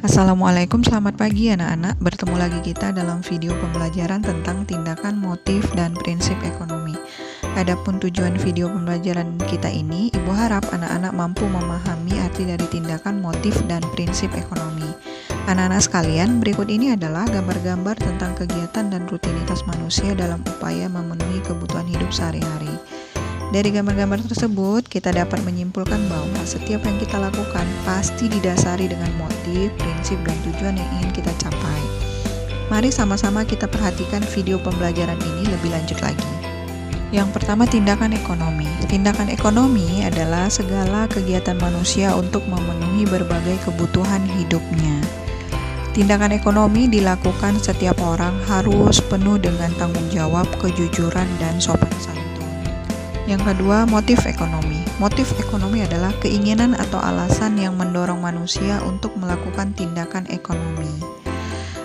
Assalamualaikum, selamat pagi anak-anak. Bertemu lagi kita dalam video pembelajaran tentang tindakan, motif, dan prinsip ekonomi. Adapun tujuan video pembelajaran kita ini, Ibu harap anak-anak mampu memahami arti dari tindakan, motif, dan prinsip ekonomi. Anak-anak sekalian, berikut ini adalah gambar-gambar tentang kegiatan dan rutinitas manusia dalam upaya memenuhi kebutuhan hidup sehari-hari. Dari gambar-gambar tersebut, kita dapat menyimpulkan bahwa setiap yang kita lakukan pasti didasari dengan motif, prinsip, dan tujuan yang ingin kita capai. Mari sama-sama kita perhatikan video pembelajaran ini lebih lanjut lagi. Yang pertama, tindakan ekonomi. Tindakan ekonomi adalah segala kegiatan manusia untuk memenuhi berbagai kebutuhan hidupnya. Tindakan ekonomi dilakukan setiap orang harus penuh dengan tanggung jawab, kejujuran, dan sopan santun. Yang kedua, motif ekonomi. Motif ekonomi adalah keinginan atau alasan yang mendorong manusia untuk melakukan tindakan ekonomi.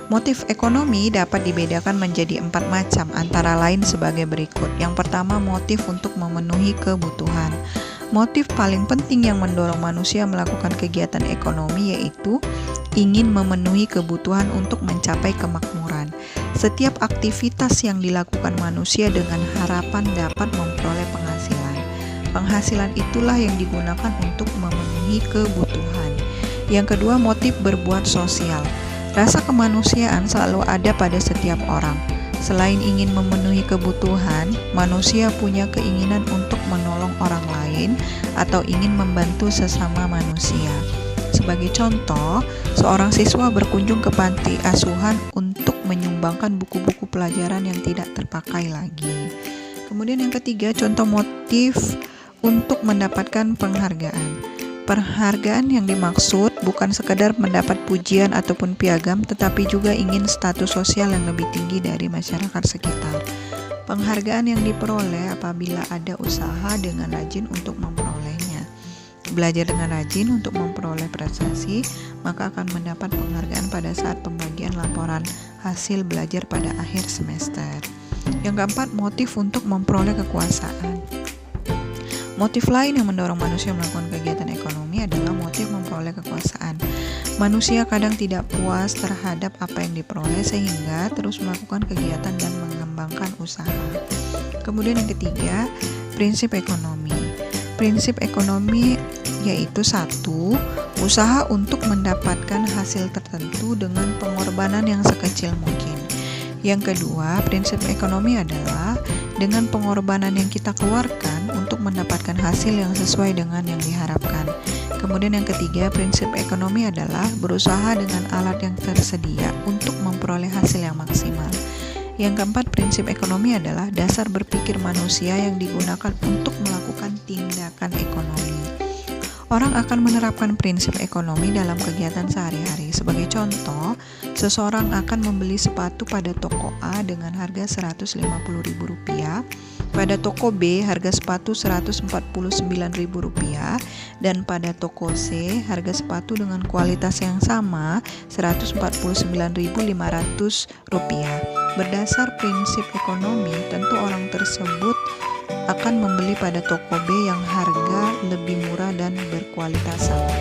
Motif ekonomi dapat dibedakan menjadi 4 macam, antara lain sebagai berikut. Yang pertama, motif untuk memenuhi kebutuhan. Motif paling penting yang mendorong manusia melakukan kegiatan ekonomi yaitu ingin memenuhi kebutuhan untuk mencapai kemakmuran. Setiap aktivitas yang dilakukan manusia dengan harapan dapat memperoleh penghasilan. Penghasilan itulah yang digunakan untuk memenuhi kebutuhan. Yang kedua, motif berbuat sosial. Rasa kemanusiaan selalu ada pada setiap orang. Selain ingin memenuhi kebutuhan, manusia punya keinginan untuk menolong orang lain atau ingin membantu sesama manusia. Sebagai contoh, seorang siswa berkunjung ke panti asuhan untuk menyumbangkan buku-buku pelajaran yang tidak terpakai lagi. Kemudian yang ketiga, contoh motif untuk mendapatkan penghargaan. Penghargaan yang dimaksud bukan sekedar mendapat pujian ataupun piagam, tetapi juga ingin status sosial yang lebih tinggi dari masyarakat sekitar. Penghargaan yang diperoleh apabila ada usaha dengan rajin untuk memperolehnya. Belajar dengan rajin untuk memperoleh prestasi, maka akan mendapat penghargaan pada saat pembagian laporan hasil belajar pada akhir semester. Yang keempat, motif untuk memperoleh kekuasaan. Motif lain yang mendorong manusia melakukan kegiatan ekonomi adalah motif memperoleh kekuasaan. Manusia kadang tidak puas terhadap apa yang diperoleh sehingga terus melakukan kegiatan dan mengembangkan usaha. Kemudian yang ketiga, prinsip ekonomi. Prinsip ekonomi yaitu 1. Usaha untuk mendapatkan hasil tertentu dengan pengorbanan yang sekecil mungkin. Yang kedua, prinsip ekonomi adalah dengan pengorbanan yang kita keluarkan untuk mendapatkan hasil yang sesuai dengan yang diharapkan. Kemudian yang ketiga, prinsip ekonomi adalah berusaha dengan alat yang tersedia untuk memperoleh hasil yang maksimal. Yang keempat, prinsip ekonomi adalah dasar berpikir manusia yang digunakan untuk melakukan tindakan ekonomi. Orang akan menerapkan prinsip ekonomi dalam kegiatan sehari-hari. Sebagai contoh, seseorang akan membeli sepatu pada toko A dengan harga Rp150.000, pada toko B harga sepatu Rp149.000, dan pada toko C harga sepatu dengan kualitas yang sama Rp149.500. Berdasar prinsip ekonomi, tentu orang tersebut akan membeli pada toko B yang harga lebih murah dan berkualitas sama.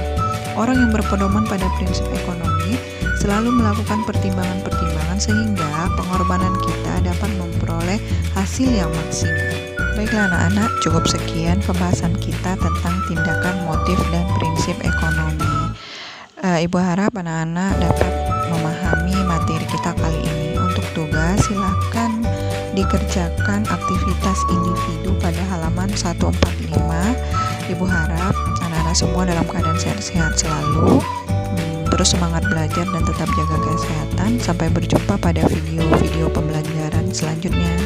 Orang yang berpedoman pada prinsip ekonomi selalu melakukan pertimbangan-pertimbangan sehingga pengorbanan kita dapat memperoleh hasil yang maksimal. Baiklah anak-anak, cukup sekian pembahasan kita tentang tindakan, motif, dan prinsip ekonomi. Ibu harap anak-anak dapat memahami materi kita kali ini. Untuk tugas, silakan dikerjakan aktivitas individu pada halaman 145. Ibu harap anak-anak semua dalam keadaan sehat-sehat selalu, terus semangat belajar dan tetap jaga kesehatan. Sampai berjumpa pada video-video pembelajaran selanjutnya.